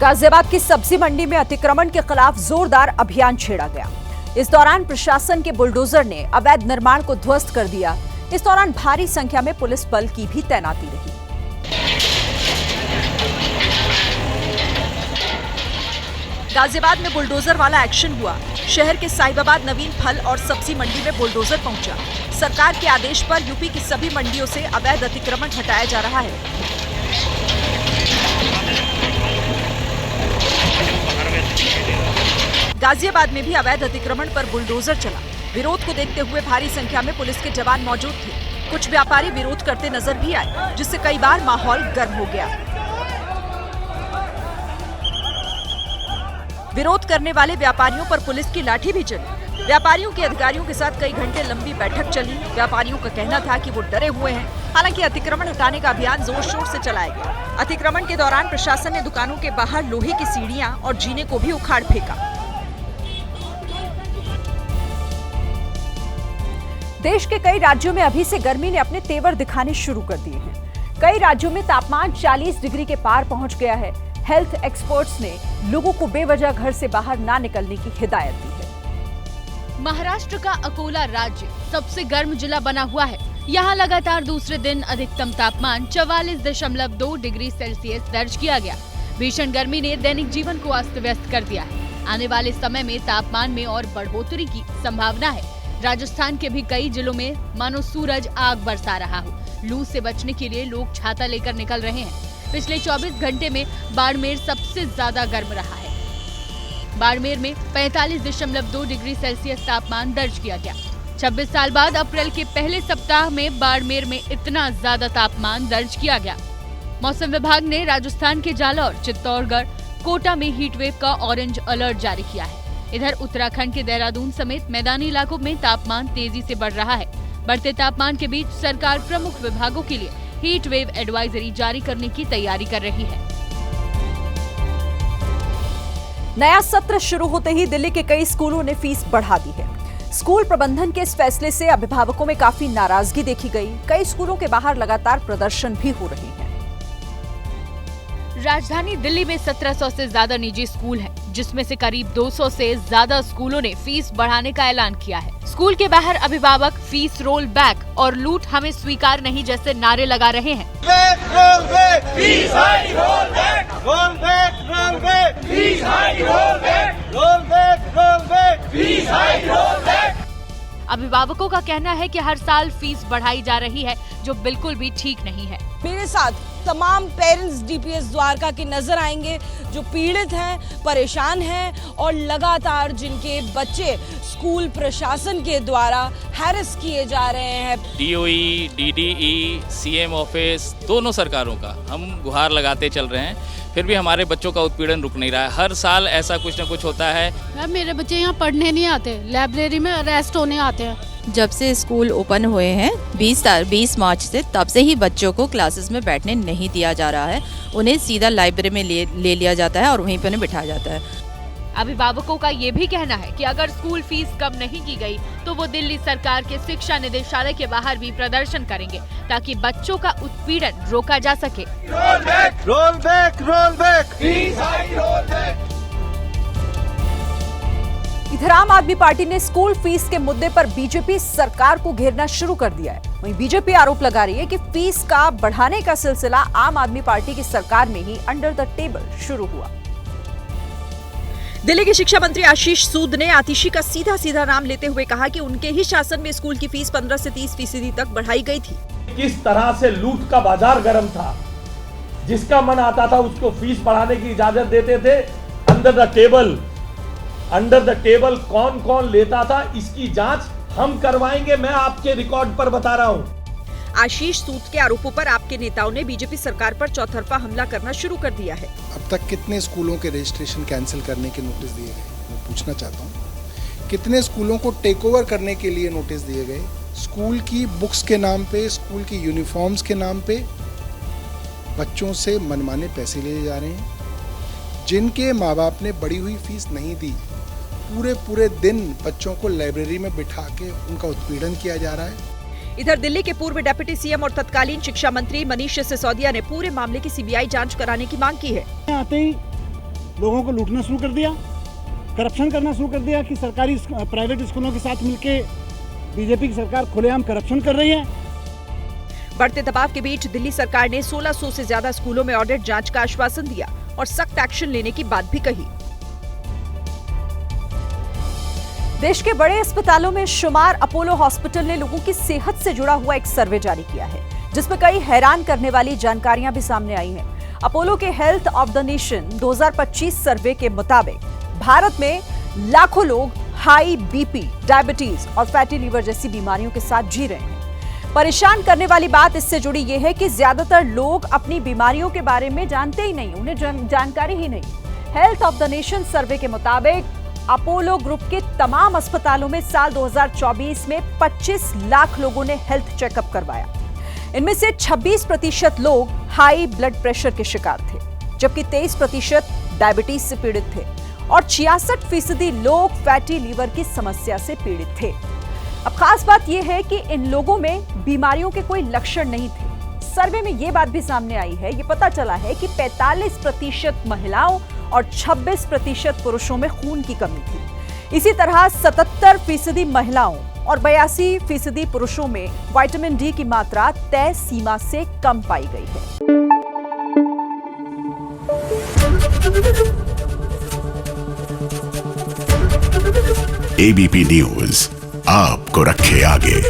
गाजियाबाद की सब्जी मंडी में अतिक्रमण के खिलाफ जोरदार अभियान छेड़ा गया। इस दौरान प्रशासन के बुलडोजर ने अवैध निर्माण को ध्वस्त कर दिया। इस दौरान भारी संख्या में पुलिस बल की भी तैनाती रही। गाजियाबाद में बुलडोजर वाला एक्शन हुआ। शहर के साहिबाबाद नवीन फल और सब्जी मंडी में बुलडोजर पहुंचा। सरकार के आदेश पर यूपी की सभी मंडियों से अवैध अतिक्रमण हटाया जा रहा है। गाजियाबाद में भी अवैध अतिक्रमण पर बुलडोजर चला। विरोध को देखते हुए भारी संख्या में पुलिस के जवान मौजूद थे। कुछ व्यापारी विरोध करते नजर भी आए, जिससे कई बार माहौल गर्म हो गया। विरोध करने वाले व्यापारियों पर पुलिस की लाठी भी चली। व्यापारियों के अधिकारियों के साथ कई घंटे लंबी बैठक चली। व्यापारियों का कहना था कि वो डरे हुए हैं। हालांकि अतिक्रमण हटाने का अभियान जोर शोर से चलाया गया। अतिक्रमण के दौरान प्रशासन ने दुकानों के बाहर लोहे की सीढ़ियां और जीने को भी उखाड़ फेंका। देश के कई राज्यों में अभी से गर्मी ने अपने तेवर दिखाने शुरू कर दिए हैं। कई राज्यों में तापमान 40 डिग्री के पार पहुंच गया है। हेल्थ एक्सपर्ट्स ने लोगों को बेवजह घर से बाहर ना निकलने की हिदायत दी है। महाराष्ट्र का अकोला राज्य सबसे गर्म जिला बना हुआ है। यहाँ लगातार दूसरे दिन अधिकतम तापमान 44.2 डिग्री सेल्सियस दर्ज किया गया। भीषण गर्मी ने दैनिक जीवन को अस्त व्यस्त कर दिया है। आने वाले समय में तापमान में और बढ़ोतरी की संभावना है। राजस्थान के भी कई जिलों में मानो सूरज आग बरसा रहा हो। लू से बचने के लिए लोग छाता लेकर निकल रहे हैं। पिछले 24 घंटे में बाड़मेर सबसे ज्यादा गर्म रहा है। बाड़मेर में 45.2 डिग्री सेल्सियस तापमान दर्ज किया गया। 26 साल बाद अप्रैल के पहले सप्ताह में बाड़मेर में इतना ज्यादा तापमान दर्ज किया गया। मौसम विभाग ने राजस्थान के जालौर, चित्तौड़गढ़, कोटा में हीटवेव का ऑरेंज अलर्ट जारी किया है। इधर उत्तराखंड के देहरादून समेत मैदानी इलाकों में तापमान तेजी से बढ़ रहा है। बढ़ते तापमान के बीच सरकार प्रमुख विभागों के लिए हीट वेव एडवाइजरी जारी करने की तैयारी कर रही है। नया सत्र शुरू होते ही दिल्ली के कई स्कूलों ने फीस बढ़ा दी है। स्कूल प्रबंधन के इस फैसले से अभिभावकों में काफी नाराजगी देखी गई। कई स्कूलों के बाहर लगातार प्रदर्शन भी हो रहे हैं। राजधानी दिल्ली में 1700 से ज्यादा निजी स्कूल हैं, जिसमें से करीब 200 से ज्यादा स्कूलों ने फीस बढ़ाने का ऐलान किया है। स्कूल के बाहर अभिभावक फीस रोल बैक और लूट हमें स्वीकार नहीं जैसे नारे लगा रहे हैं। अभिभावकों का कहना है कि हर साल फीस बढ़ाई जा रही है, जो बिल्कुल भी ठीक नहीं है। मेरे साथ तमाम पेरेंट्स डीपीएस द्वारका के नजर आएंगे, जो पीड़ित हैं, परेशान हैं और लगातार जिनके बच्चे स्कूल प्रशासन के द्वारा हैरेस किए जा रहे हैं। डीओई, डीडीई, सीएम ऑफिस, दोनों सरकारों का हम गुहार लगाते चल रहे हैं, फिर भी हमारे बच्चों का उत्पीड़न रुक नहीं रहा है। हर साल ऐसा कुछ न कुछ होता है। मैम, मेरे बच्चे यहाँ पढ़ने नहीं आते, लाइब्रेरी में अरेस्ट होने आते हैं। जब से स्कूल ओपन हुए हैं 20 मार्च से, तब से ही बच्चों को क्लासेस में बैठने नहीं दिया जा रहा है। उन्हें सीधा लाइब्रेरी में ले लिया जाता है और वहीं पर उन्हें बिठाया जाता है। अभिभावकों का ये भी कहना है कि अगर स्कूल फीस कम नहीं की गई तो वो दिल्ली सरकार के शिक्षा निदेशालय के बाहर भी प्रदर्शन करेंगे, ताकि बच्चों का उत्पीड़न रोका जा सके। Roll back, roll back, roll back, fees hike, roll back. इधर आम आदमी पार्टी ने स्कूल फीस के मुद्दे पर बीजेपी सरकार को घेरना शुरू कर दिया है। वहीं बीजेपी आरोप लगा रही है कि फीस का बढ़ाने का सिलसिला आम आदमी पार्टी की सरकार में ही अंडर द टेबल शुरू हुआ। दिल्ली के शिक्षा मंत्री आशीष सूद ने आतिशी का सीधा नाम लेते हुए कहा कि उनके ही शासन में स्कूल की फीस 15 से 30% तक बढ़ाई गई थी। किस तरह से लूट का बाजार गर्म था, जिसका मन आता था उसको फीस बढ़ाने की इजाजत देते थे। अंडर द टेबल कौन कौन लेता था, इसकी जांच हम करवाएंगे। मैं आपके रिकॉर्ड पर बता रहा हूं। आशीष सूद के आरोपों पर आपके नेताओं ने बीजेपी सरकार पर चौतरफा हमला करना शुरू कर दिया है। अब तक कितने स्कूलों के रजिस्ट्रेशन कैंसिल करने के नोटिस दिए गए, मैं पूछना चाहता हूँ। कितने स्कूलों को टेक ओवर करने के लिए नोटिस दिए गए। स्कूल की बुक्स के नाम पे, स्कूल की यूनिफॉर्म्स के नाम पे बच्चों से मनमाने पैसे लिए जा रहे हैं। जिनके माँ बाप ने बढ़ी हुई फीस नहीं दी, पूरे दिन बच्चों को लाइब्रेरी में बिठा के उनका उत्पीड़न किया जा रहा है। इधर दिल्ली के पूर्व डिप्टी सीएम और तत्कालीन शिक्षा मंत्री मनीष सिसोदिया ने पूरे मामले की सीबीआई जांच कराने की मांग की है। आते ही लोगों को लूटना शुरू कर दिया, करप्शन करना शुरू कर दिया कि सरकारी प्राइवेट स्कूलों के साथ मिलके बीजेपी की सरकार खुलेआम करप्शन कर रही है। बढ़ते दबाव के बीच दिल्ली सरकार ने 1600 से ज्यादा स्कूलों में ऑडिट जांच का आश्वासन दिया और सख्त एक्शन लेने की बात भी कही। देश के बड़े अस्पतालों में शुमार अपोलो हॉस्पिटल ने लोगों की सेहत से जुड़ा हुआ एक सर्वे जारी किया है, जिसमें कई हैरान करने वाली जानकारियां भी सामने आई हैं। अपोलो के हेल्थ ऑफ द नेशन 2025 सर्वे के मुताबिक भारत में लाखों लोग हाई बीपी, डायबिटीज और फैटी लीवर जैसी बीमारियों के साथ जी रहे हैं। परेशान करने वाली बात इससे जुड़ी यह है कि ज्यादातर लोग अपनी बीमारियों के बारे में जानते ही नहीं, उन्हें जानकारी ही नहीं। हेल्थ ऑफ द नेशन सर्वे के मुताबिक अपोलो ग्रुप के तमाम अस्पतालों में साल 2024 में 25 लाख लोगों ने हेल्थ चेकअप करवाया। इनमें से 26% लोग हाई ब्लड प्रेशर के शिकार थे, जबकि 23% डायबिटीज से पीड़ित थे और 66% लोग फैटी लीवर की समस्या से पीड़ित थे। अब खास बात यह है कि इन लोगों में बीमारियों के कोई लक्षण नहीं थे। सर्वे में यह बात भी सामने आई है, ये पता चला है कि 45% महिलाओं और 26% पुरुषों में खून की कमी थी। इसी तरह 77% महिलाओं और 82% पुरुषों में विटामिन डी की मात्रा तय सीमा से कम पाई गई है। एबीपी न्यूज आपको रखे आगे।